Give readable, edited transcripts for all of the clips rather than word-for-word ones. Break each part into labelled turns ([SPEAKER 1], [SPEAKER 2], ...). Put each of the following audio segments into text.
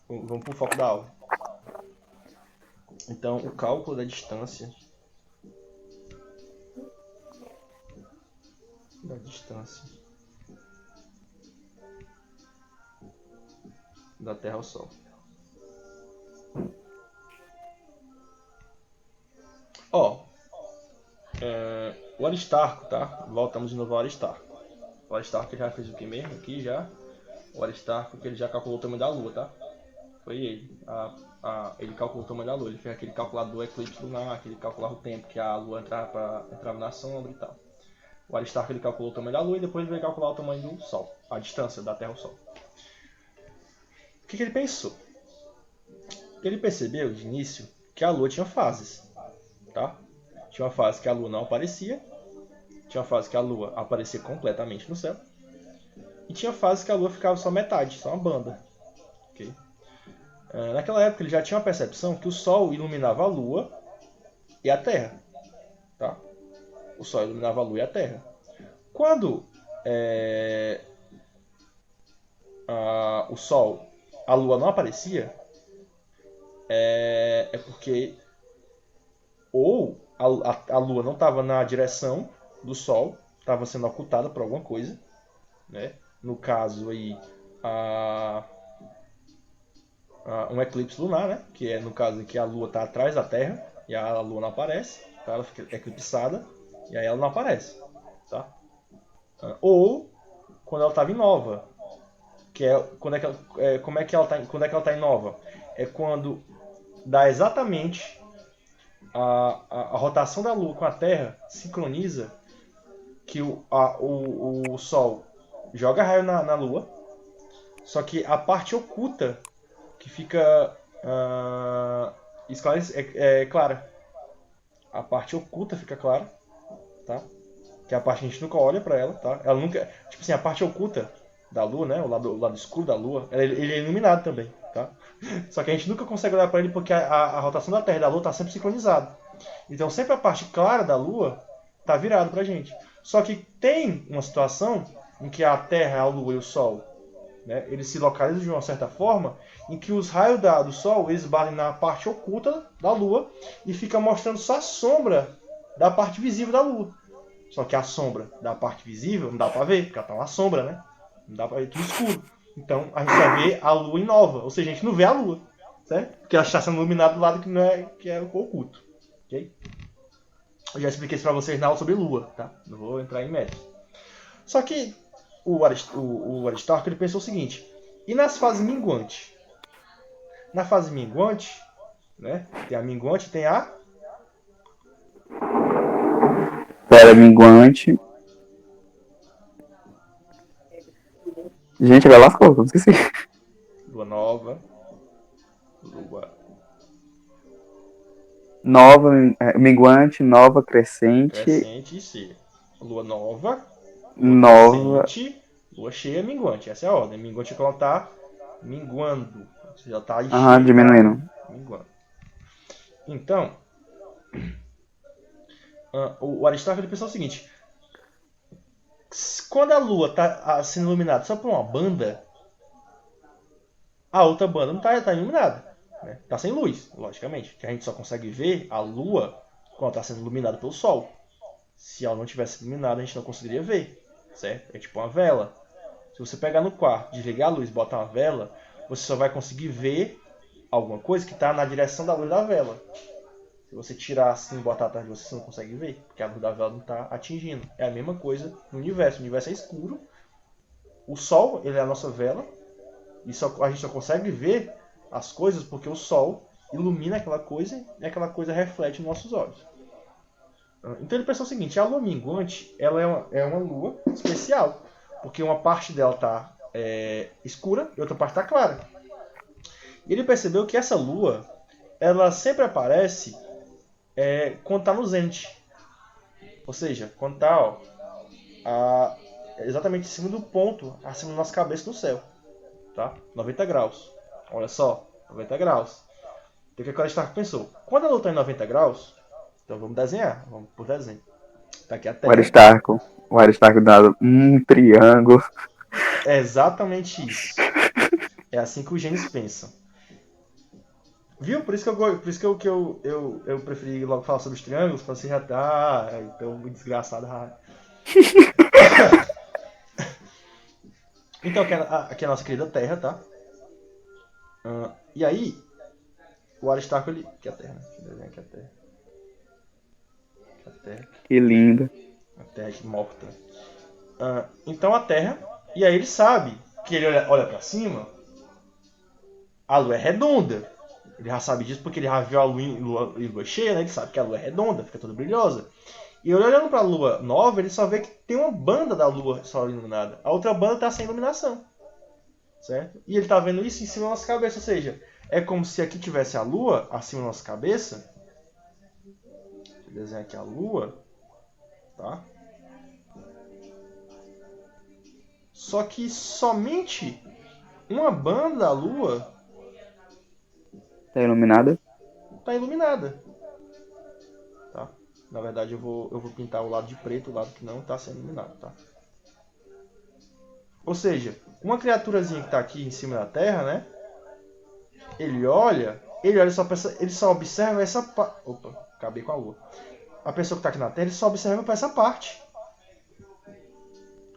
[SPEAKER 1] Vamos pro foco da aula. Então, o cálculo da distância da Terra ao Sol. O Aristarco, tá? Voltamos de novo ao Aristarco. O Aristarco já fez o que mesmo aqui já? O Aristarco que ele já calculou o tamanho da Lua, tá? Foi ele. Ele calculou o tamanho da Lua. Ele fez aquele cálculo do eclipse lunar, que ele calculava o tempo que a Lua entrava na sombra e tal. O Aristarco ele calculou o tamanho da Lua e depois ele veio calcular o tamanho do Sol, a distância da Terra ao Sol. O que ele pensou? Ele percebeu de início que a Lua tinha fases, tá? Tinha uma fase que a Lua não aparecia, tinha uma fase que a Lua aparecia completamente no céu, e tinha fase que a Lua ficava só metade, só uma banda. Okay? Naquela época ele já tinha uma percepção que o Sol iluminava a Lua e a Terra. Tá? O Sol iluminava a Lua e a Terra. Quando o Sol, a Lua não aparecia, é porque ou a Lua não estava na direção do Sol, estava sendo ocultada por alguma coisa, né? No caso aí um eclipse lunar, né? Que é no caso em que a Lua está atrás da Terra e a Lua não aparece, tá? Ela fica eclipsada e aí ela não aparece, tá? Ou quando ela estava em nova, que é quando é que ela está em nova? É quando dá exatamente a rotação da Lua com a Terra sincroniza, que o Sol joga raio na Lua, só que a parte oculta que fica clara. A parte oculta fica clara, tá? Que é a parte que a gente nunca olha pra ela, tá? Ela nunca, tipo assim, a parte oculta da Lua, né? O lado escuro da Lua, ele é iluminado também, tá? Só que a gente nunca consegue olhar pra ele porque a rotação da Terra e da Lua tá sempre sincronizada. Então sempre a parte clara da Lua tá virada pra gente. Só que tem uma situação em que a Terra, a Lua e o Sol, né, eles se localizam de uma certa forma em que os raios do Sol eles batem na parte oculta da Lua e fica mostrando só a sombra da parte visível da Lua. Só que a sombra da parte visível não dá pra ver, porque ela tá uma sombra, né? Não dá pra ver, tudo escuro. Então a gente só vê a Lua em nova, ou seja, a gente não vê a Lua, certo? Porque ela está sendo iluminada do lado que é o oculto, ok? Eu já expliquei isso pra vocês na aula sobre Lua, tá? Não vou entrar em méritos. Só que o Aristarco ele pensou o seguinte: e nas fases minguantes? Na fase minguante, né? Tem a minguante, tem a
[SPEAKER 2] Era minguante. Gente, agora lascou, eu esqueci.
[SPEAKER 1] lua nova, lua
[SPEAKER 2] Nova, minguante, nova, crescente,
[SPEAKER 1] crescente e cheia. Lua nova, lua
[SPEAKER 2] nova.
[SPEAKER 1] crescente, lua cheia, minguante. Essa é a ordem. Minguante é quando ela tá minguando. Você já tá cheia e tá
[SPEAKER 2] Diminuindo.
[SPEAKER 1] minguando. Então, o Aristarco ele pensou o seguinte: quando a Lua está sendo iluminada só por uma banda, a outra banda não está iluminada. Né? Está sem luz, logicamente. Que a gente só consegue ver a Lua quando está sendo iluminada pelo Sol. Se ela não tivesse iluminada, a gente não conseguiria ver. Certo? É tipo uma vela. Se você pegar no quarto, desligar a luz e botar uma vela, você só vai conseguir ver alguma coisa que está na direção da luz da vela. Se você tirar assim e botar atrás de você não consegue ver, porque a luz da vela não está atingindo. É a mesma coisa no universo. O universo é escuro. O Sol ele é a nossa vela. E a gente só consegue ver as coisas porque o Sol ilumina aquela coisa e aquela coisa reflete nos nossos olhos. Então ele pensou o seguinte: a lua minguante ela é uma lua especial, porque uma parte dela está escura e outra parte está clara. E ele percebeu que essa lua ela sempre aparece quando está no zênite. Ou seja, quando está exatamente em cima do ponto, acima da nossa cabeça no céu. Tá? 90 graus. Olha só, 90 graus. Então o que a Aristarco pensou? Quando a lua está em 90 graus, então vamos desenhar, vamos por desenho. Tá aqui a
[SPEAKER 2] O
[SPEAKER 1] Terra.
[SPEAKER 2] Aristarco. O Aristarco dado um triângulo.
[SPEAKER 1] É exatamente isso. É assim que os gênios pensam. Viu? Por isso que eu preferi logo falar sobre os triângulos, pra você já tá. Então, muito desgraçado. Então, aqui é a nossa querida Terra, tá? E aí, o Aristarco, ele. Que é a Terra, né? Deixa eu desenhar aqui a Terra. A Terra.
[SPEAKER 2] Que lindo.
[SPEAKER 1] A Terra aqui morta. Então a Terra. E aí ele sabe que ele olha pra cima. A Lua é redonda. Ele já sabe disso porque ele já viu a lua cheia, né? Ele sabe que a Lua é redonda, fica toda brilhosa. E ele olhando pra Lua nova, ele só vê que tem uma banda da Lua só iluminada. A outra banda tá sem iluminação. Certo? E ele tá vendo isso em cima da nossa cabeça. Ou seja, é como se aqui tivesse a Lua acima da nossa cabeça. Deixa eu desenhar aqui a Lua. Tá? Só que somente uma banda da Lua
[SPEAKER 2] Tá iluminada?
[SPEAKER 1] está iluminada. Tá? Na verdade, eu vou pintar o lado de preto, o lado que não está sendo iluminado. Tá? Ou seja, uma criaturazinha que está aqui em cima da Terra, né? Ele olha e só pensa, ele só observa essa parte. Opa, acabei com a Lua. A pessoa que está aqui na Terra, ele só observa para essa parte.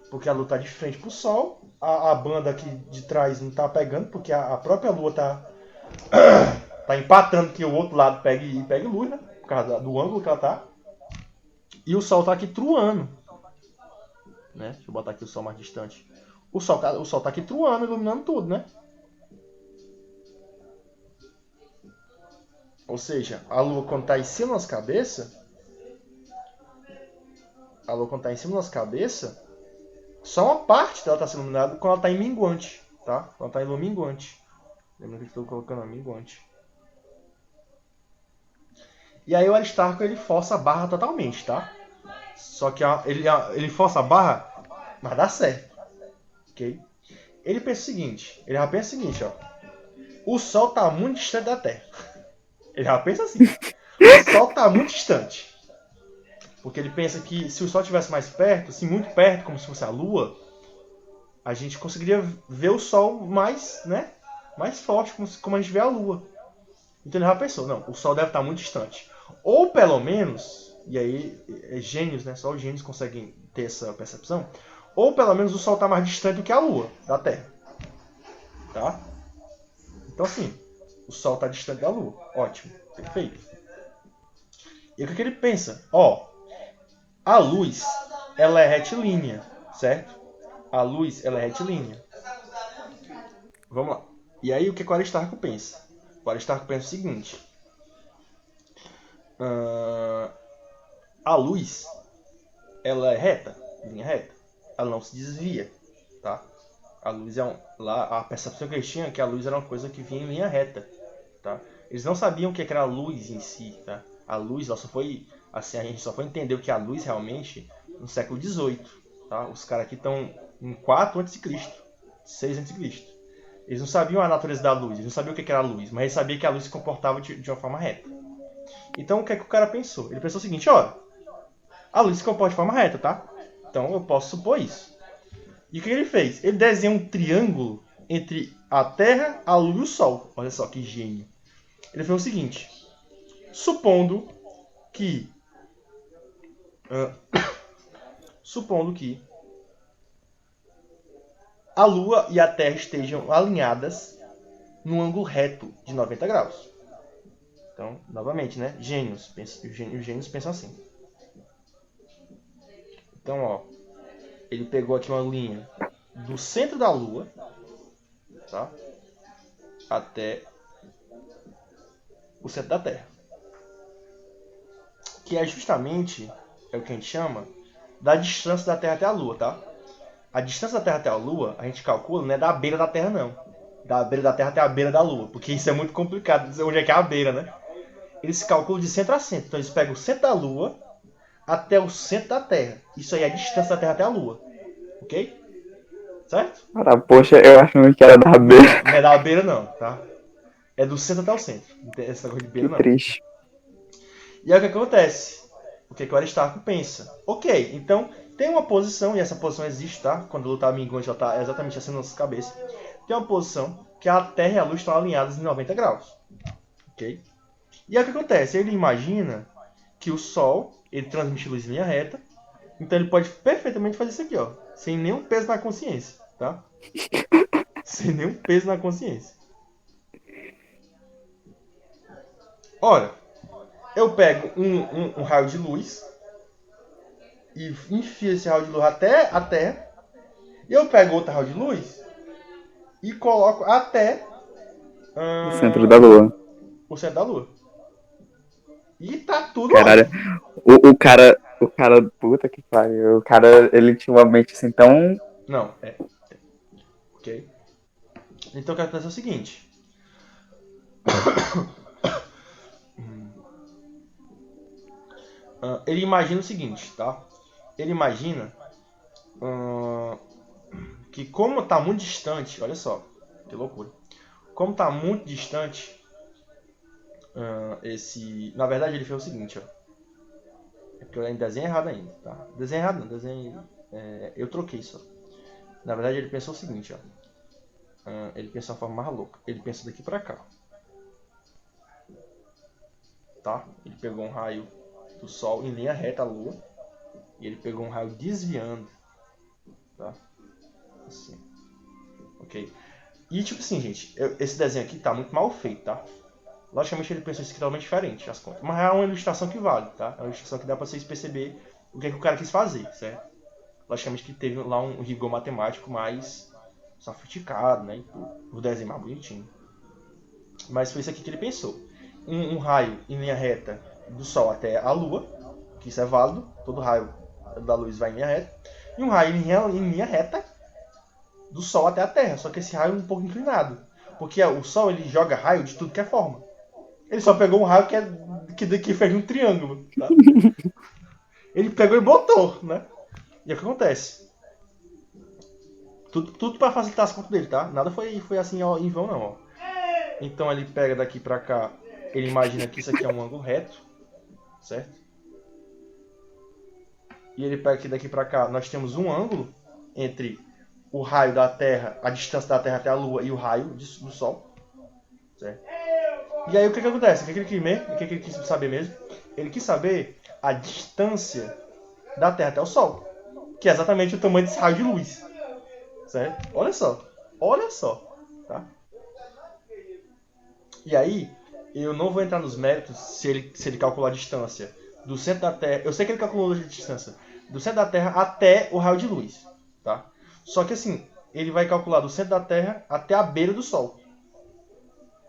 [SPEAKER 1] Porque a Lua está de frente para o Sol. A banda aqui de trás não está pegando, porque a própria Lua está tá empatando que o outro lado pegue luz, né? Por causa do ângulo que ela tá. E o Sol tá aqui truando. Né? Deixa eu botar aqui o Sol mais distante. O Sol tá aqui truando, iluminando tudo, né? Ou seja, a Lua quando tá em cima da nossa cabeça. A Lua quando tá em cima da nossa cabeça. Só uma parte dela tá sendo iluminada quando ela tá em minguante. Tá? Quando ela tá em lua minguante. Lembra que eu estou colocando a minguante. E aí o Aristarco ele força a barra totalmente, tá? Só que ele força a barra, mas dá certo. Ok? Ele pensa o seguinte, ó. O Sol tá muito distante da Terra. Ele já pensa assim. O Sol tá muito distante. Porque ele pensa que se o Sol estivesse mais perto, assim, muito perto, como se fosse a Lua, a gente conseguiria ver o Sol mais, né? Mais forte, como a gente vê a Lua. Então ele já pensou, não, o Sol deve estar muito distante. Ou pelo menos, e aí gênios, né? Só os gênios conseguem ter essa percepção. Ou pelo menos o Sol está mais distante do que a Lua da Terra. Tá? Então assim, o Sol está distante da Lua. Ótimo, perfeito. E o que ele pensa? A luz, ela é retilínea, certo? A luz, ela é retilínea. Vamos lá. E aí o que o Aristarco pensa? O Aristarco pensa o seguinte. A luz, ela é reta, linha reta. Ela não se desvia, tá? A luz lá a percepção que eles tinham é que a luz era uma coisa que vinha em linha reta, tá? Eles não sabiam o que era a luz em si, tá? A luz, ela só foi, assim, a gente só foi entender o que é a luz realmente no século XVIII, tá? Os caras aqui estão em 4 a.C., 6 a.C. Eles não sabiam a natureza da luz, eles não sabiam o que era a luz, mas eles sabiam que a luz se comportava de uma forma reta. Então o que é que o cara pensou? Ele pensou o seguinte, a luz se comporta de forma reta, tá? Então eu posso supor isso. E o que ele fez? Ele desenhou um triângulo entre a Terra, a Lua e o Sol. Olha só que gênio. Ele fez o seguinte. Supondo que a Lua e a Terra estejam alinhadas num ângulo reto de 90 graus. Então, novamente, né? Gênios. Os gênios pensam assim. Então, ele pegou aqui uma linha do centro da Lua, tá? Até o centro da Terra. Que é justamente, é o que a gente chama, da distância da Terra até a Lua, tá? A distância da Terra até a Lua, a gente calcula, não é da beira da Terra, não. Da beira da Terra até a beira da Lua, porque isso é muito complicado dizer onde é que é a beira, né? Eles calculam de centro a centro. Então eles pegam o centro da Lua até o centro da Terra. Isso aí é a distância da Terra até a Lua. Ok? Certo?
[SPEAKER 2] Cara, poxa, eu acho que era da beira.
[SPEAKER 1] Não é da beira não, tá? É do centro até o centro. Não tem essa coisa de beira
[SPEAKER 2] Que
[SPEAKER 1] não.
[SPEAKER 2] triste.
[SPEAKER 1] E aí o que acontece? O que o Aristarco pensa? Ok, então tem uma posição, e essa posição existe, tá? Quando a Lua está minguante, ela está exatamente assim na nossa cabeça. Tem uma posição que a Terra e a Lua estão alinhadas em 90 graus. ok? E aí o que acontece? Ele imagina que o Sol, ele transmite luz em linha reta, então ele pode perfeitamente fazer isso aqui, ó, sem nenhum peso na consciência, tá? Sem nenhum peso na consciência. Ora, eu pego um raio de luz e enfio esse raio de luz até a Terra, e eu pego outro raio de luz e coloco até
[SPEAKER 2] O centro da Lua.
[SPEAKER 1] o centro da Lua. E tá tudo
[SPEAKER 2] Caralho.
[SPEAKER 1] ótimo.
[SPEAKER 2] O cara, puta que pariu. O cara, ele tinha uma mente assim tão.
[SPEAKER 1] Não, ok? Então o que acontece é o seguinte. Ele imagina o seguinte, tá? Ele imagina que como tá muito distante, olha só, que loucura. Como tá muito distante esse... Na verdade ele fez o seguinte, ó. É porque eu desenho errado ainda, tá? Desenho errado não, desenho... eu troquei só. Na verdade ele pensou o seguinte, ó. Ele pensou de uma forma mais louca. Ele pensou daqui pra cá. Tá? Ele pegou um raio do Sol em linha reta à Lua. E ele pegou um raio desviando. Tá? Assim. Ok? E tipo assim, gente, esse desenho aqui tá muito mal feito, tá? Logicamente ele pensou isso aqui totalmente diferente, as contas. Mas é uma ilustração que vale, tá? É uma ilustração que dá pra vocês perceber o que é que o cara quis fazer, certo? Logicamente que teve lá um rigor matemático mais sofisticado, né? E tudo. O desenho mais bonitinho. Mas foi isso aqui que ele pensou. Um raio em linha reta do Sol até a Lua, que isso é válido, todo raio da luz vai em linha reta. E um raio em linha reta do Sol até a Terra, só que esse raio é um pouco inclinado. Porque o Sol ele joga raio de tudo que é forma. Ele só pegou um raio que fez um triângulo. Tá? Ele pegou e botou, né? E é o que acontece? Tudo para facilitar as contas dele, tá? Nada foi assim ó, em vão, não. Ó. Então ele pega daqui pra cá, ele imagina que isso aqui é um ângulo reto, certo? E ele pega aqui daqui pra cá, nós temos um ângulo entre o raio da Terra, a distância da Terra até a Lua e o raio do Sol, certo? E aí o que acontece? O que ele quis saber mesmo? Ele quis saber a distância da Terra até o Sol, que é exatamente o tamanho desse raio de luz, certo? Olha só, tá? E aí, eu não vou entrar nos méritos se ele calcular a distância do centro da Terra. Eu sei que ele calculou a distância do centro da Terra até o raio de luz, tá? Só que assim, ele vai calcular do centro da Terra até a beira do Sol,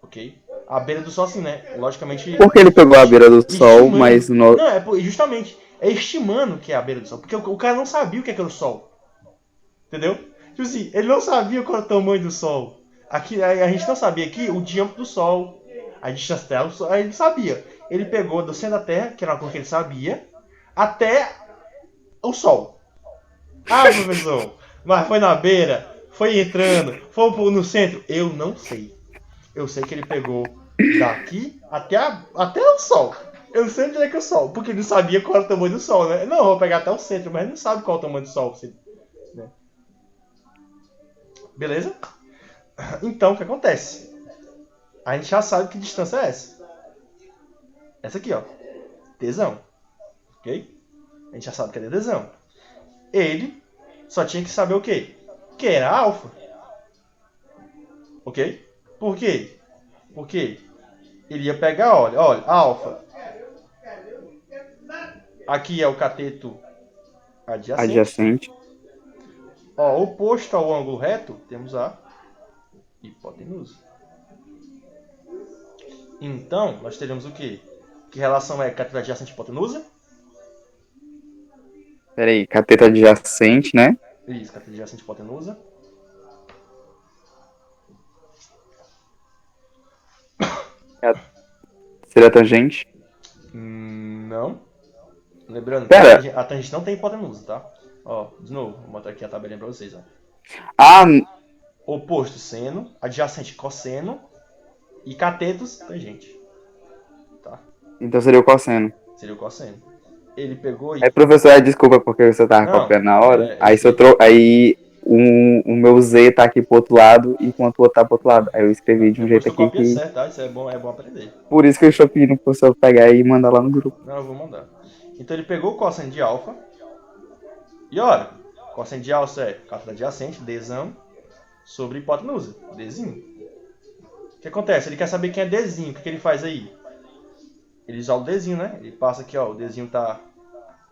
[SPEAKER 1] ok? A beira do Sol, assim, né? Logicamente.
[SPEAKER 2] Por que ele pegou a beira do Sol, mas
[SPEAKER 1] estimando.
[SPEAKER 2] no.
[SPEAKER 1] Não, justamente. É estimando que é a beira do Sol. Porque o cara não sabia o que era o Sol. Entendeu? Tipo assim, ele não sabia qual era o tamanho do Sol. Aqui, a gente não sabia aqui o diâmetro do Sol, a distância dela, aí ele sabia. Ele pegou do centro da Terra, que era uma coisa que ele sabia, até o Sol. Ah, professor, mas foi na beira, foi entrando, foi no centro. Eu não sei. Eu sei que ele pegou daqui até o Sol. Eu não sei onde é que é o Sol, porque ele não sabia qual era o tamanho do Sol, né? Não, eu vou pegar até o centro, mas ele não sabe qual é o tamanho do Sol. Né? Beleza? Então, o que acontece? A gente já sabe que distância é essa. Essa aqui, ó. Tesão. Ok? A gente já sabe que é tesão. Ele só tinha que saber o quê? Que era alfa. Ok? Por quê? Porque ele ia pegar, olha, alfa. Aqui é o cateto adjacente. Ó, oposto ao ângulo reto, temos a hipotenusa. Então, nós teremos o quê? Que relação é cateto adjacente e hipotenusa?
[SPEAKER 2] Peraí, cateto adjacente, né?
[SPEAKER 1] Isso, cateto adjacente e hipotenusa.
[SPEAKER 2] Seria tangente?
[SPEAKER 1] Não. Lembrando que
[SPEAKER 2] Pera.
[SPEAKER 1] a tangente não tem hipotenusa, tá? Ó, de novo, vou botar aqui a tabelinha pra vocês, ó.
[SPEAKER 2] Ah,
[SPEAKER 1] Oposto seno, adjacente cosseno e catetos tangente. Tá?
[SPEAKER 2] então seria o cosseno.
[SPEAKER 1] Seria o cosseno. Ele pegou e...
[SPEAKER 2] Aí, professor, desculpa porque você tava
[SPEAKER 1] Não,
[SPEAKER 2] copiando na hora. Aí, o meu Z tá aqui pro outro lado, enquanto o outro tá pro outro lado. Aí eu escrevi de um
[SPEAKER 1] Depois
[SPEAKER 2] jeito
[SPEAKER 1] tu
[SPEAKER 2] aqui
[SPEAKER 1] copia
[SPEAKER 2] que...
[SPEAKER 1] certo, tá? Isso é bom aprender.
[SPEAKER 2] Por isso que eu estou pedindo pro professor pegar e mandar lá no grupo.
[SPEAKER 1] Não, eu vou mandar. Então ele pegou o cosseno de alfa. E olha, cosseno de alfa é cátedra adjacente, Dzão, sobre hipotenusa, Dzinho. O que acontece? Ele quer saber quem é Dzinho. O que ele faz aí? Ele isola o Dzinho, né? Ele passa aqui, ó. O Dzinho tá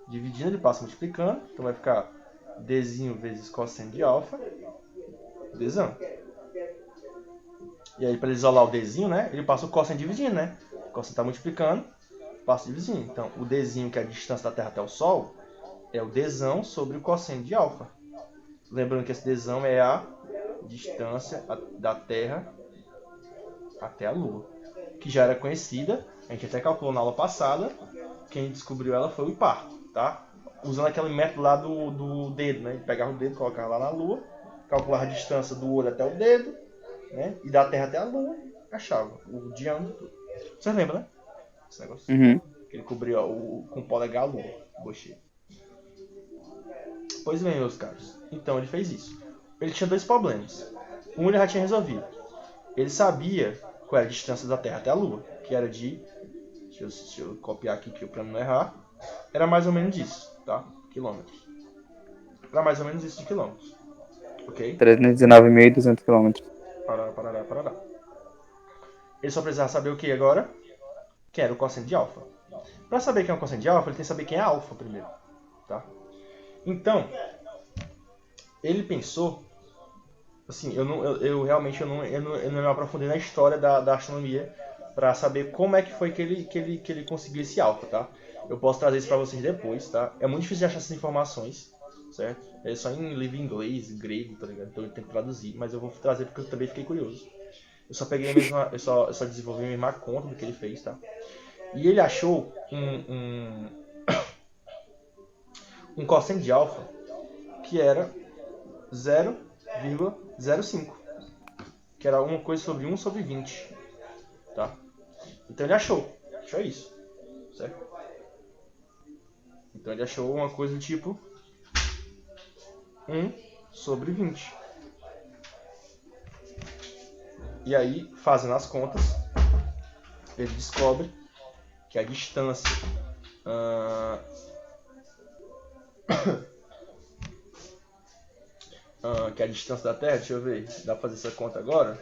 [SPEAKER 1] dividindo, ele passa multiplicando. Então vai ficar Dzinho vezes cosseno de alfa, Dzão. E aí, para ele isolar o Dzinho, né? Ele passa o cosseno dividindo, né? O cosseno tá multiplicando, passa dividindo. Então, o Dzinho, que é a distância da Terra até o Sol, é o Dzão sobre o cosseno de alfa. Lembrando que esse Dzão é a distância da Terra até a Lua, que já era conhecida, a gente até calculou na aula passada. Quem descobriu ela foi o Hiparco, tá? Usando aquele método lá do dedo, né? Ele pegava o dedo, colocava lá na Lua, calculava a distância do olho até o dedo, né? E da Terra até a Lua, achava o diâmetro todo. Vocês lembram, né? Esse negócio.
[SPEAKER 2] Uhum.
[SPEAKER 1] Que ele cobria com o polegar a Lua, o bocheiro. Pois bem, meus caros. Então ele fez isso. Ele tinha dois problemas. Um ele já tinha resolvido. Ele sabia qual era a distância da Terra até a Lua, que era de... Deixa eu copiar aqui para não errar. Era mais ou menos isso, tá? Quilômetros. Era mais ou menos isso de quilômetros. Ok?
[SPEAKER 2] 319.200 quilômetros.
[SPEAKER 1] Parará. Ele só precisava saber o que agora? Que era o cosseno de alfa. Para saber quem é o cosseno de alfa, ele tem que saber quem é alfa primeiro, tá? Então, ele pensou... Assim, eu realmente não me aprofundei na história da astronomia para saber como é que foi que ele conseguiu esse alfa, tá? Eu posso trazer isso para vocês depois, tá? É muito difícil de achar essas informações, certo? É só em livro em inglês, grego, tá ligado? Então eu tenho que traduzir, mas eu vou trazer porque eu também fiquei curioso. Eu só peguei a mesma, eu só desenvolvi a mesma conta do que ele fez, tá? E ele achou um cosseno de alfa que era 0,05, que era uma coisa sobre 1 sobre 20, tá? Então ele achou isso, certo? Então ele achou uma coisa do tipo 1 sobre 20. E aí, fazendo as contas, ele descobre que a distância que a distância da Terra, deixa eu ver, dá pra fazer essa conta agora?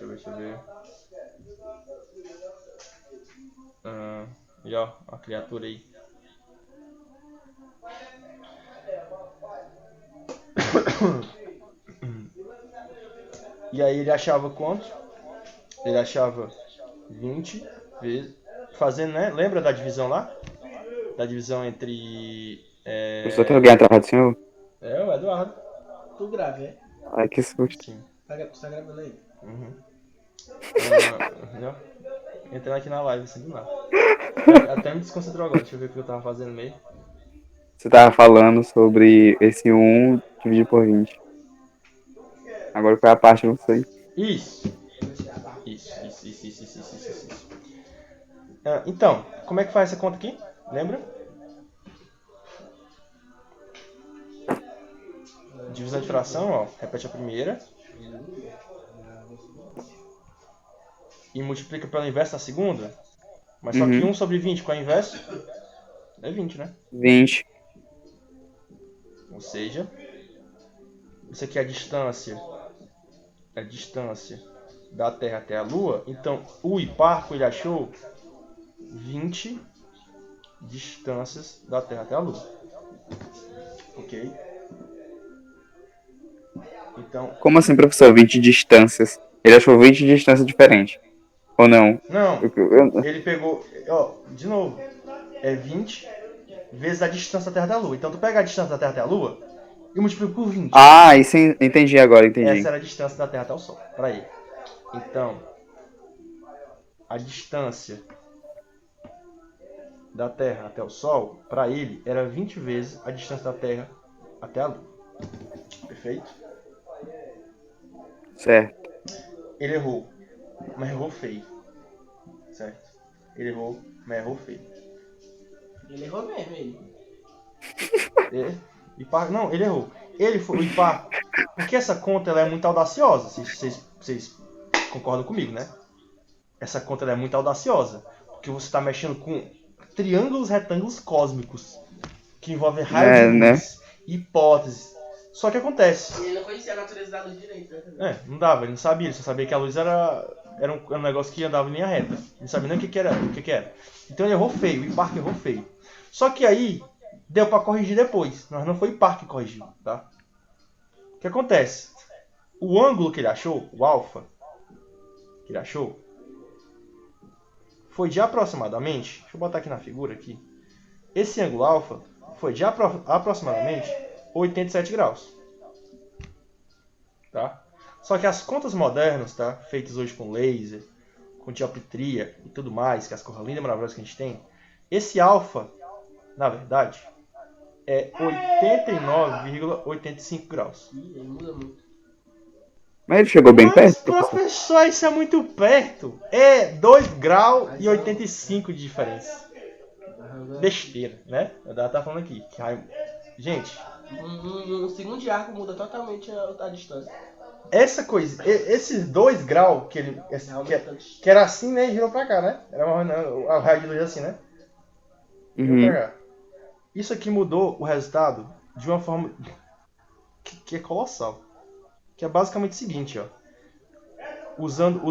[SPEAKER 1] Deixa eu ver. E ó, a criatura aí. E aí ele achava quanto? Ele achava 20 vezes... Fazendo, né? Lembra da divisão lá? Da divisão entre...
[SPEAKER 2] Professor, tem alguém atrás do senhor?
[SPEAKER 1] É, o Eduardo.
[SPEAKER 3] Tu grave, é?
[SPEAKER 2] Ai, que susto.
[SPEAKER 1] Sim.
[SPEAKER 3] Tá gravando aí?
[SPEAKER 1] Uhum. Entrando aqui na live, assim, do nada. Até me desconcentrou agora. Deixa eu ver o que eu tava fazendo no meio.
[SPEAKER 2] Você tava falando sobre esse 1 dividido por 20. Agora foi a parte, não sei.
[SPEAKER 1] Isso. Então, como é que faz essa conta aqui? Lembra? Divisão de fração, ó. Repete a primeira. E multiplica pelo inverso na segunda. Mas só que 1 sobre 20, qual é o inverso? É 20, né?
[SPEAKER 2] 20.
[SPEAKER 1] Ou seja, isso aqui é a distância da Terra até a Lua. Então, o Hiparco ele achou 20 distâncias da Terra até a Lua. Ok? Então,
[SPEAKER 2] Como assim, professor? 20 distâncias. Ele achou 20 distâncias diferentes. Ou não?
[SPEAKER 1] não, ele pegou, ó, de novo, é 20 vezes a distância da Terra da Lua. Então, tu pega a distância da Terra até a Lua e multiplica por 20.
[SPEAKER 2] Ah, isso entendi agora, entendi.
[SPEAKER 1] Essa era a distância da Terra até o Sol, para ele. Então, a distância da Terra até o Sol, para ele, era 20 vezes a distância da Terra até a Lua. Perfeito?
[SPEAKER 2] Certo.
[SPEAKER 1] Ele errou, mas errou feio. Certo? Ele errou, mas errou feio.
[SPEAKER 3] Ele errou mesmo, ele.
[SPEAKER 1] Não, ele errou. Ele foi o par. Porque essa conta ela é muito audaciosa. Vocês concordam comigo, né? Essa conta ela é muito audaciosa. Porque você está mexendo com triângulos retângulos cósmicos. Que envolvem raio de
[SPEAKER 2] Né?
[SPEAKER 1] luz, hipóteses. Só que acontece.
[SPEAKER 3] Ele não conhecia a natureza da luz direito, né?
[SPEAKER 1] Não dava, ele não sabia. Ele só sabia que a luz era um negócio que andava em linha reta. Ele não sabia nem o que era. Então ele errou feio. O Hiparco errou feio. Só que aí deu para corrigir depois. Mas não foi o Hiparco que corrigiu, tá? O que acontece? O ângulo que ele achou, o alfa, que ele achou, foi de aproximadamente... Deixa eu botar aqui na figura aqui. Esse ângulo alfa foi de aproximadamente 87 graus. Tá? Só que as contas modernas, tá? Feitas hoje com laser, com dioptria e tudo mais, que as coisas lindas e maravilhosas que a gente tem, esse alfa, na verdade, é 89,85 graus.
[SPEAKER 3] Ih, ele muda muito.
[SPEAKER 2] Mas ele chegou bem
[SPEAKER 1] Mas,
[SPEAKER 2] perto, professor.
[SPEAKER 1] professor, isso é muito perto. É 2 graus e 85 de diferença. Besteira, né? Eu tava falando aqui. Gente,
[SPEAKER 3] Um segundo de arco muda totalmente a distância.
[SPEAKER 1] essa coisa, esses 2 graus que ele. Que era assim, né? E virou pra cá, né? Era a raio de luz assim, né? Virou
[SPEAKER 2] Uhum.
[SPEAKER 1] pra cá. Isso aqui mudou o resultado de uma forma que é colossal. Que é basicamente o seguinte, ó. Usando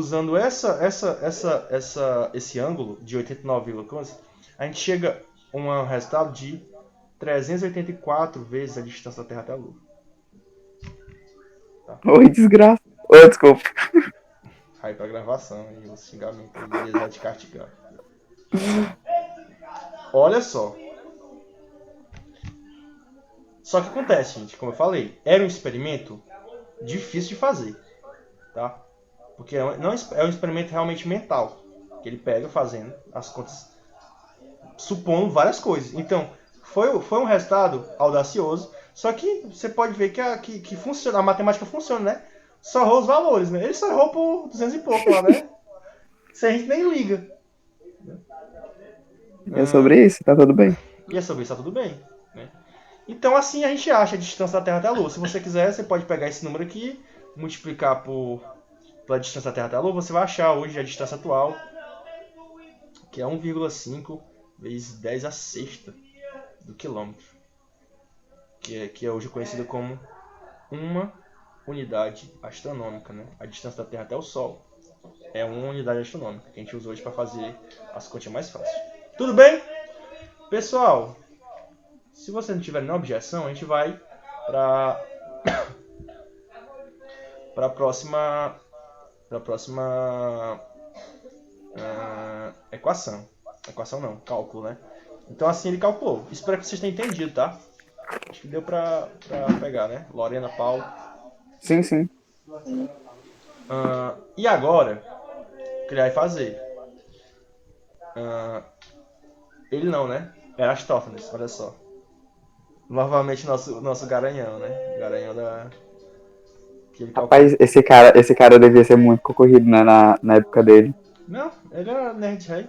[SPEAKER 1] esse ângulo de 89,15, a gente chega a um resultado de 384 vezes a distância da Terra até a Lua.
[SPEAKER 2] Oi, desgraça. Oi, desculpa.
[SPEAKER 1] Aí pra gravação, e os xingamentos aí, eles vão te castigar. Olha só. Só que acontece, gente, como eu falei, era um experimento difícil de fazer, tá? Porque não é um experimento realmente mental, que ele pega fazendo as contas, supondo várias coisas. Então, foi um resultado audacioso, só que você pode ver que funciona, a matemática funciona, né? Só errou os valores, né? Ele só errou por 200 e pouco lá, né? Isso a gente nem liga.
[SPEAKER 2] É sobre isso, tá tudo bem.
[SPEAKER 1] E é sobre isso, tá tudo bem, né? Então assim a gente acha a distância da Terra até a Lua. Se você quiser, você pode pegar esse número aqui, multiplicar pela distância da Terra até a Lua, você vai achar hoje a distância atual, que é 1,5 vezes 10 a sexta do quilômetro, que é hoje conhecida como uma unidade astronômica, né? A distância da Terra até o Sol é uma unidade astronômica que a gente usa hoje para fazer as contas mais fáceis. Tudo bem? Pessoal, se você não tiver nenhuma objeção, a gente vai para a próxima equação. Equação não, cálculo, né? Então assim ele calculou. Espero que vocês tenham entendido, tá? Acho que deu pra pegar, né? Lorena, Paulo.
[SPEAKER 2] Sim, sim.
[SPEAKER 1] E agora, o que ele vai fazer? Ele não, né? Eratosthenes, olha só. Novamente nosso garanhão, né? Garanhão da... Que ele calculou.
[SPEAKER 2] Rapaz, esse cara devia ser muito concorrido, né, na época dele.
[SPEAKER 1] Não, ele era nerd rei.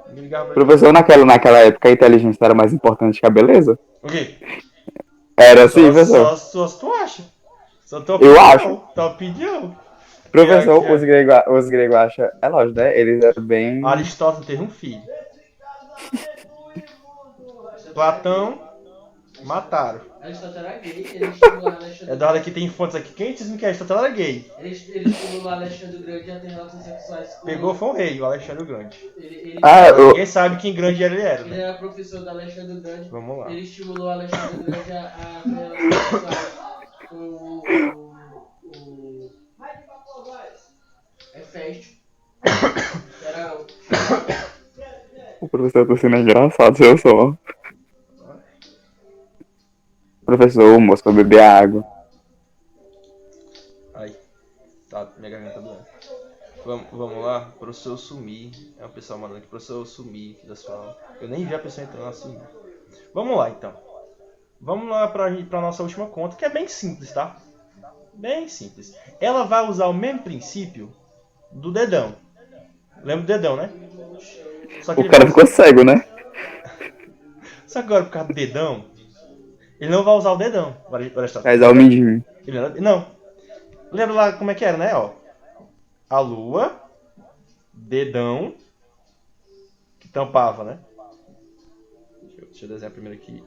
[SPEAKER 1] Ele ligava pra ele.
[SPEAKER 2] Professor, naquela época a inteligência era mais importante que a beleza?
[SPEAKER 1] O quê?
[SPEAKER 2] Era assim, professor?
[SPEAKER 1] Só se tu acha. Só tua
[SPEAKER 2] Eu
[SPEAKER 1] opinião.
[SPEAKER 2] acho.
[SPEAKER 1] Tua opinião.
[SPEAKER 2] Professor,
[SPEAKER 1] Que
[SPEAKER 2] os gregos acham... É lógico, né? Eles eram bem...
[SPEAKER 1] Aristóteles teve um filho. Platão mataram.
[SPEAKER 3] Aristóteles era gay, ele estimulou Alexandre.
[SPEAKER 1] Eduardo aqui tem fontes aqui quentes dizendo que Aristóteles era gay.
[SPEAKER 3] Ele estimulou Alexandre o Grande a ter relações sexuais com...
[SPEAKER 1] Pegou foi um rei, o Alexandre o Grande.
[SPEAKER 2] Ah,
[SPEAKER 1] Ninguém sabe quem grande ele era,
[SPEAKER 3] Ele
[SPEAKER 1] né?
[SPEAKER 3] era professor do Alexandre o Grande.
[SPEAKER 1] Vamos lá.
[SPEAKER 3] Ele estimulou Alexandre o Grande a ter relações sexuais com o Hefesto. Era
[SPEAKER 2] o professor tá sendo engraçado, eu sou. Professor, o moço pra beber água.
[SPEAKER 1] Ai, tá, minha garganta doendo. Vamos lá, professor Sumi. É o pessoal mandando aqui, professor Sumi, da sua aula. Eu nem vi a pessoa entrando assim. Vamos lá então. Vamos lá pra nossa última conta, que é bem simples, tá? Bem simples. Ela vai usar o mesmo princípio do dedão. Lembra do dedão, né? Só que
[SPEAKER 2] O cara ficou cego, né?
[SPEAKER 1] Só que agora, por causa do dedão, ele não vai usar o dedão, o Aristóteles.
[SPEAKER 2] Vai usar o mindinho.
[SPEAKER 1] Não. Lembra lá como é que era, né? Ó, a lua, dedão, que tampava, né? Deixa eu desenhar primeiro aqui.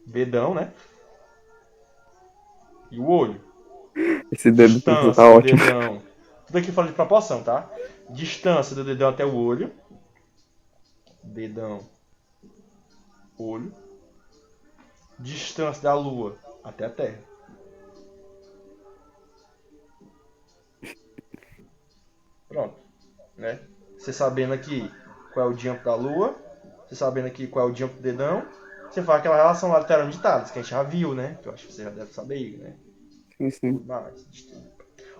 [SPEAKER 1] Dedão, né? E o olho.
[SPEAKER 2] Esse dedo
[SPEAKER 1] Distância
[SPEAKER 2] tá
[SPEAKER 1] do
[SPEAKER 2] ótimo.
[SPEAKER 1] dedão. Tudo aqui fala de proporção, tá? Distância do dedão até o olho. Dedão, olho. Distância da lua até a Terra. Pronto, né? Você sabendo aqui qual é o diâmetro da lua, você sabendo aqui qual é o diâmetro do dedão, você faz aquela relação lá do teorema de Tales, que a gente já viu, né? Que eu acho que você já deve saber, né?
[SPEAKER 2] Sim, sim.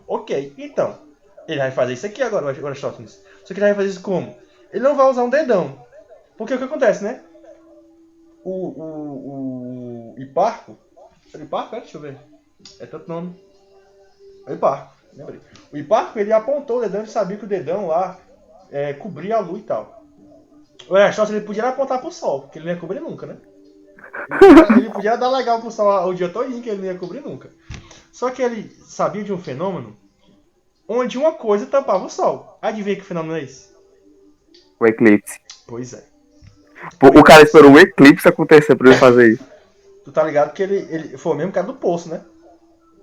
[SPEAKER 1] Ok, então, ele vai fazer isso aqui agora, o Aristóteles. Só que ele vai fazer isso como? Ele não vai usar um dedão. Porque o que acontece, né? O Hiparco... É o Hiparco, Deixa eu ver. É tanto nome. É o Hiparco, lembrei. O Hiparco, ele apontou o dedão, ele sabia que o dedão lá cobria a lua e tal. O Aristóteles, ele podia apontar pro sol, porque ele não ia cobrir nunca, né? Ele podia dar legal pro sol o dia todinho, que ele não ia cobrir nunca. Só que ele sabia de um fenômeno onde uma coisa tampava o sol. Adivinha que fenômeno é esse?
[SPEAKER 2] O eclipse.
[SPEAKER 1] Pois é.
[SPEAKER 2] O cara esperou um eclipse acontecer pra ele fazer isso.
[SPEAKER 1] Tu tá ligado que ele foi o mesmo cara do poço, né?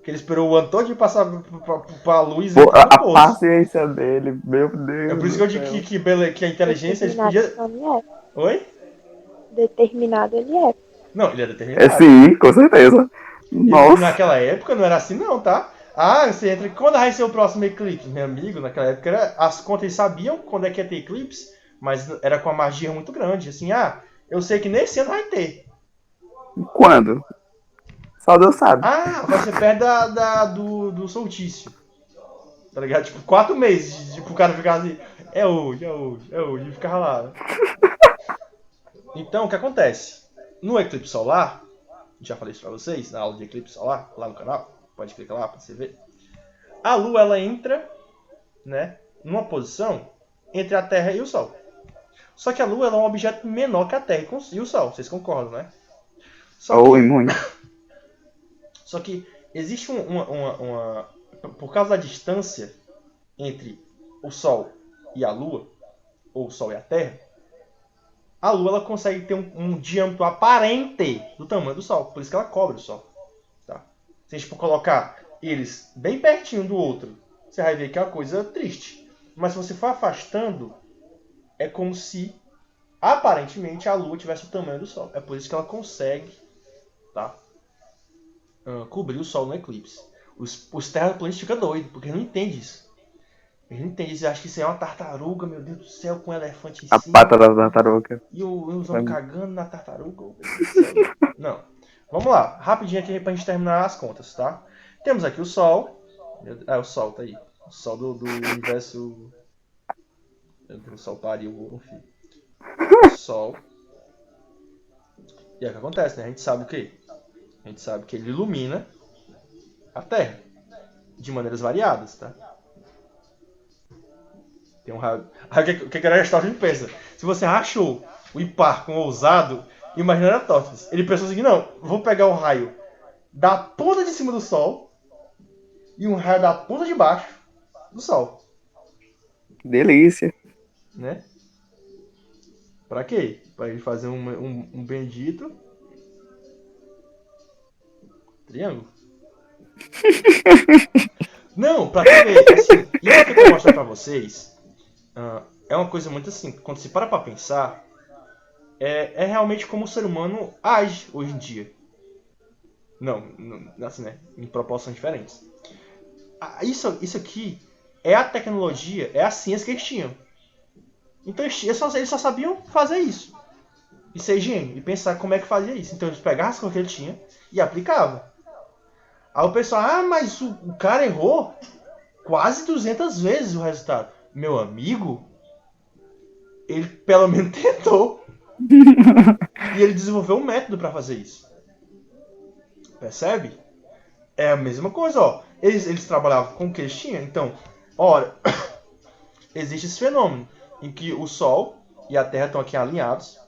[SPEAKER 1] Que ele esperou o ano todo de passar pra luz e
[SPEAKER 2] Pô,
[SPEAKER 1] entrar no
[SPEAKER 2] a
[SPEAKER 1] poço.
[SPEAKER 2] paciência dele, meu Deus.
[SPEAKER 1] É por isso que eu digo que a inteligência eles
[SPEAKER 4] Determinado
[SPEAKER 1] podia.
[SPEAKER 4] ele é.
[SPEAKER 1] Oi?
[SPEAKER 4] Determinado ele é.
[SPEAKER 1] Não, ele é
[SPEAKER 2] É
[SPEAKER 1] determinado.
[SPEAKER 2] sim, com certeza.
[SPEAKER 1] E
[SPEAKER 2] Nossa.
[SPEAKER 1] naquela época não era assim não, tá? Ah, você entra. Quando vai ser o próximo eclipse? Meu amigo, naquela época as contas eles sabiam quando é que ia ter eclipse, mas era com uma magia muito grande. Assim, eu sei que nesse ano vai ter.
[SPEAKER 2] Quando? Só Deus sabe.
[SPEAKER 1] Vai ser perto do solstício. Tá ligado? Tipo, 4 meses. Tipo, o cara ficar assim. É hoje. E ficava lá. Né? Então, o que acontece? No eclipse solar, já falei isso pra vocês, na aula de eclipse solar, lá no canal. Pode clicar lá pra você ver. A Lua, ela entra, né, numa posição entre a Terra e o Sol. Só que a Lua ela é um objeto menor que a Terra e o Sol. Vocês concordam, né? Só que existe por causa da distância entre o Sol e a Lua, ou o Sol e a Terra, a Lua ela consegue ter um diâmetro aparente do tamanho do Sol. Por isso que ela cobre o Sol. Tá? Se a gente for colocar eles bem pertinho do outro, você vai ver que é uma coisa triste. Mas se você for afastando, é como se aparentemente a Lua tivesse o tamanho do Sol. É por isso que ela consegue, tá, cobrir o Sol no eclipse. Os terraplanistas ficam doidos, porque eles não entendem isso. Eles não entendem isso. Eles acham que isso é uma tartaruga, meu Deus do céu, com um elefante em
[SPEAKER 2] A
[SPEAKER 1] cima.
[SPEAKER 2] pata da tartaruga.
[SPEAKER 1] E os homens cagando na tartaruga. Meu Deus do céu. Não. Vamos lá, rapidinho aqui pra gente terminar as contas, tá? Temos aqui o Sol. O Sol tá aí. O Sol do universo. O Sol pariu o filho. O Sol. E é o que acontece, né? A gente sabe o quê? A gente sabe que ele ilumina a Terra. De maneiras variadas, tá? Tem um raio. Aí o que Aristóteles pensa? Se você rachou o Hiparco ousado, imagina Aristóteles. Ele pensou assim: não, vou pegar o raio da ponta de cima do Sol e um raio da ponta de baixo do Sol.
[SPEAKER 2] Delícia.
[SPEAKER 1] Né? Pra quê? Pra ele fazer um bendito triângulo. Não, pra tu ver, assim, isso que eu tô mostrando pra vocês é uma coisa muito assim, quando se para pra pensar, é realmente como o ser humano age hoje em dia. Não, assim, né? Em proporções diferentes. Isso aqui é a tecnologia, é a ciência que eles tinham. Então eles só sabiam fazer isso. E ser gênio, e pensar como é que fazia isso. Então eles pegavam as coisas que ele tinha e aplicavam. Aí o pessoal, mas o cara errou quase 200 vezes o resultado. Meu amigo, ele pelo menos tentou. E ele desenvolveu um método para fazer isso. Percebe? É a mesma coisa, ó. Eles trabalhavam com o que eles tinham. Então, ora, existe esse fenômeno em que o Sol e a Terra estão aqui alinhados.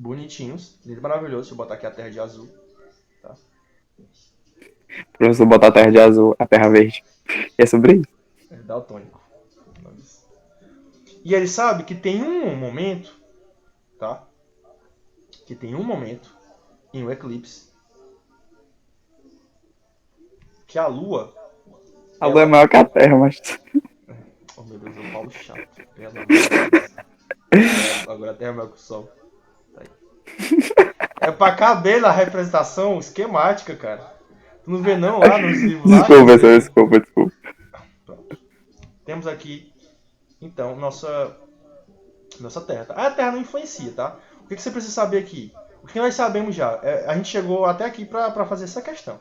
[SPEAKER 1] bonitinhos, lindo, maravilhoso. Deixa eu botar aqui a Terra de azul.
[SPEAKER 2] Professor botar a terra de azul, a terra verde. E é sobre isso.
[SPEAKER 1] É daltônico. E ele sabe que tem um momento, tá? Que tem um momento em um eclipse que a Lua,
[SPEAKER 2] A lua é maior que a terra, mas.
[SPEAKER 1] oh meu Deus, é o Paulo chato. Pelo amor de Deus. Agora a Terra é maior que o Sol. Tá aí. É pra caber na representação esquemática, cara. Tu não vê não lá nos livros lá?
[SPEAKER 2] Desculpa, professor, desculpa.
[SPEAKER 1] Pronto. Temos aqui, então, nossa Terra. Tá? A Terra não influencia, tá? O que você precisa saber aqui? O que nós sabemos já? A gente chegou até aqui para fazer essa questão.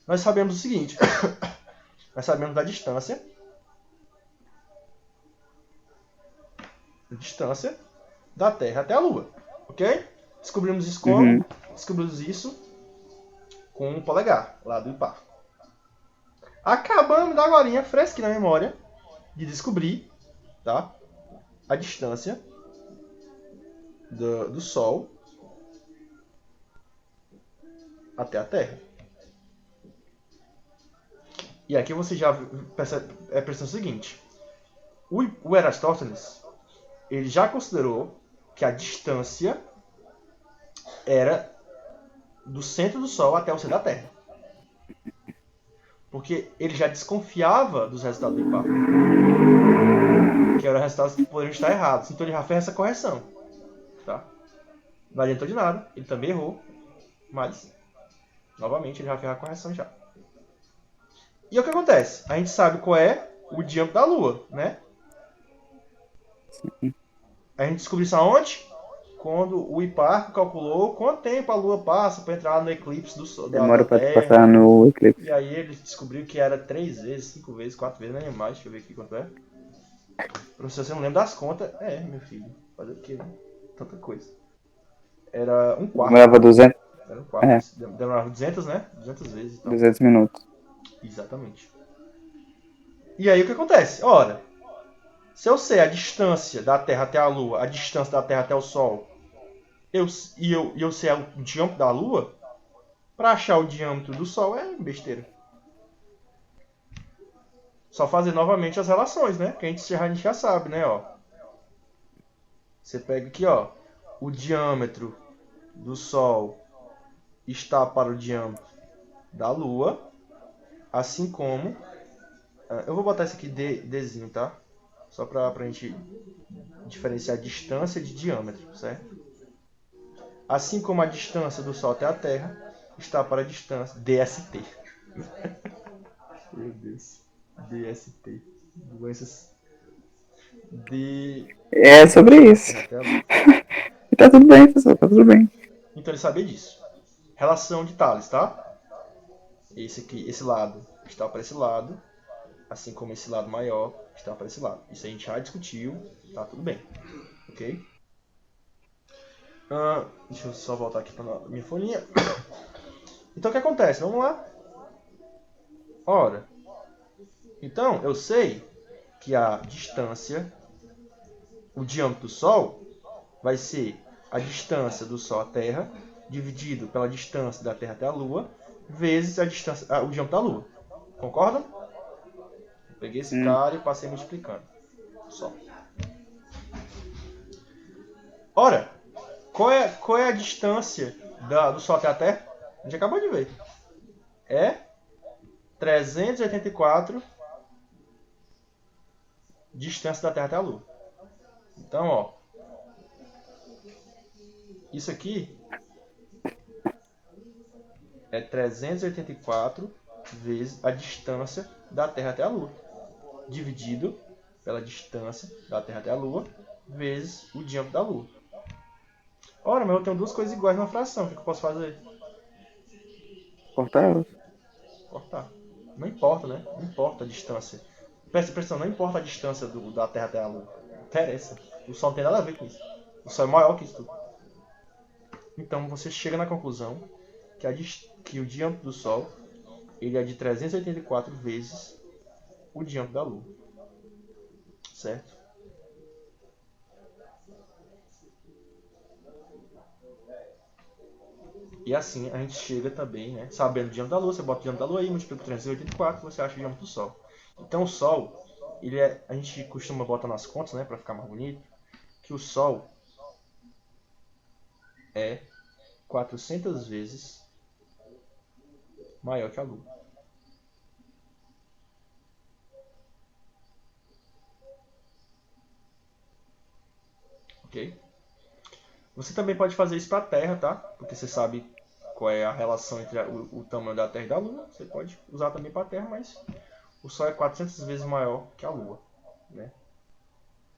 [SPEAKER 1] Nós sabemos o seguinte. Nós sabemos da distância da Terra até a Lua. Ok? Descobrimos isso como?
[SPEAKER 2] Uhum.
[SPEAKER 1] Descobrimos isso com um polegar, lá do IPAR. Acabamos da agora, fresca na memória, de descobrir, tá? A distância do Sol até a Terra. E aqui você já percebe o seguinte. O Eratóstenes, ele já considerou que a distância era do centro do Sol até o centro da Terra. Porque ele já desconfiava dos resultados do IPAR. Que eram resultados que poderiam estar errados. Então ele já fez essa correção. Tá? Não adiantou de nada. Ele também errou. Mas, novamente, ele já fez a correção já. E o que acontece? A gente sabe qual é o diâmetro da Lua, né? A gente descobriu isso aonde? Quando o IPAR calculou quanto tempo a Lua passa para entrar no eclipse do Sol, da
[SPEAKER 2] Demora pra
[SPEAKER 1] Terra.
[SPEAKER 2] passar no eclipse.
[SPEAKER 1] E aí ele descobriu que era 3 vezes, 5 vezes, 4 vezes, não é mais. Deixa eu ver aqui quanto é. Professor, você não lembra das contas? É, meu filho. Fazer o quê, né? Tanta coisa. Era um quarto.
[SPEAKER 2] Demorava 200,
[SPEAKER 1] Era um quarto. Demorava 200, né? 200 vezes. Então.
[SPEAKER 2] 200 minutos.
[SPEAKER 1] Exatamente. E aí o que acontece? Ora, se eu sei a distância da Terra até a Lua, a distância da Terra até o Sol, eu sei o diâmetro da Lua, para achar o diâmetro do Sol é besteira. Só fazer novamente as relações, né? Que a gente já sabe, né? Ó. Você pega aqui, ó. O diâmetro do Sol está para o diâmetro da Lua, assim como... Eu vou botar esse aqui Dzinho, tá? Só para a gente diferenciar distância de diâmetro, certo? Assim como a distância do Sol até a Terra está para a distância DST. Meu Deus. DST. Doenças de...
[SPEAKER 2] É sobre isso. E tá tudo bem, professor, tá tudo bem.
[SPEAKER 1] Então ele sabia disso. Relação de Thales, tá? Esse lado está para esse lado, assim como esse lado maior está para esse lado. Isso a gente já discutiu, tá tudo bem. Ok? Deixa eu só voltar aqui para minha folhinha. Então o que acontece? Vamos lá. Ora, então eu sei que a distância, o diâmetro do Sol, vai ser a distância do Sol à Terra dividido pela distância da Terra até a Lua vezes a distância, o diâmetro da Lua. Concordam? Eu peguei esse cara e passei multiplicando. Só. Ora, qual é a distância do Sol até a Terra? A gente acabou de ver. É 384 distância da Terra até a Lua. Então, ó, isso aqui é 384 vezes a distância da Terra até a Lua, dividido pela distância da Terra até a Lua, vezes o diâmetro da Lua. Ora, mas eu tenho duas coisas iguais na fração, o que eu posso fazer?
[SPEAKER 2] Cortar elas.
[SPEAKER 1] Cortar. Não importa, né? Não importa a distância. Presta atenção, não importa a distância da Terra até a Lua. Não interessa. O Sol não tem nada a ver com isso. O Sol é maior que isso tudo. Então você chega na conclusão que o diâmetro do Sol ele é de 384 vezes o diâmetro da Lua. Certo? E assim a gente chega também, né? Sabendo o diâmetro da Lua, você bota o diâmetro da Lua aí, multiplica por 384, você acha o diâmetro do Sol. Então o Sol, a gente costuma botar nas contas, né, para ficar mais bonito, que o Sol é 400 vezes maior que a Lua. Ok? Você também pode fazer isso para a Terra, tá? Porque você sabe qual é a relação entre o tamanho da Terra e da Lua. Você pode usar também para a Terra, mas o Sol é 400 vezes maior que a Lua, né?